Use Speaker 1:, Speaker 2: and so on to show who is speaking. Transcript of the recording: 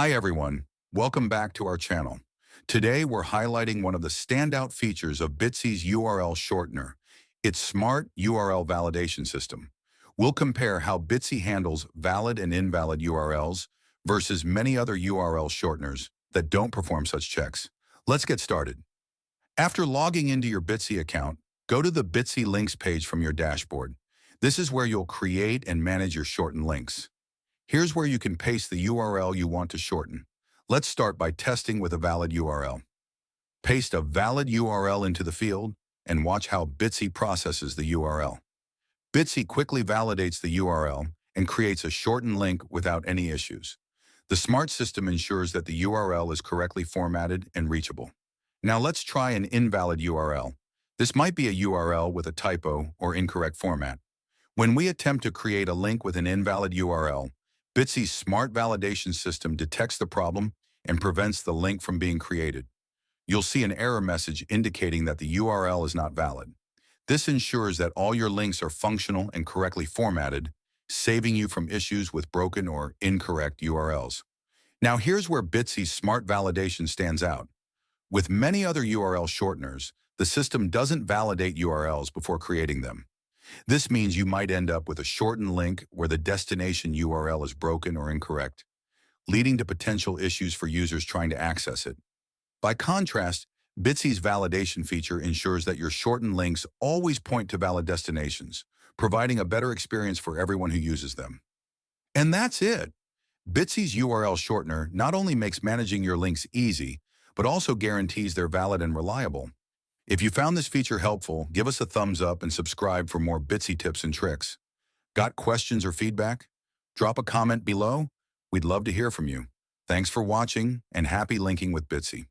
Speaker 1: Hi everyone, welcome back to our channel. Today we're highlighting one of the standout features of Bitsy's URL Shortener, its smart URL validation system. We'll compare how Bitsy handles valid and invalid URLs versus many other URL shorteners that don't perform such checks. Let's get started. After logging into your Bitsy account, go to the Bitsy links page from your dashboard. This is where you'll create and manage your shortened links. Here's where you can paste the URL you want to shorten. Let's start by testing with a valid URL. Paste a valid URL into the field and watch how Bitsy processes the URL. Bitsy quickly validates the URL and creates a shortened link without any issues. The smart system ensures that the URL is correctly formatted and reachable. Now let's try an invalid URL. This might be a URL with a typo or incorrect format. When we attempt to create a link with an invalid URL, Bitsy's smart validation system detects the problem and prevents the link from being created. You'll see an error message indicating that the URL is not valid. This ensures that all your links are functional and correctly formatted, saving you from issues with broken or incorrect URLs. Now here's where Bitsy's smart validation stands out. With many other URL shorteners, the system doesn't validate URLs before creating them. This means you might end up with a shortened link where the destination URL is broken or incorrect, leading to potential issues for users trying to access it. By contrast, Bitsy's validation feature ensures that your shortened links always point to valid destinations, providing a better experience for everyone who uses them. And that's it. Bitsy's URL shortener not only makes managing your links easy, but also guarantees they're valid and reliable. If you found this feature helpful, give us a thumbs up and subscribe for more Bitsy tips and tricks. Got questions or feedback? Drop a comment below. We'd love to hear from you. Thanks for watching and happy linking with Bitsy.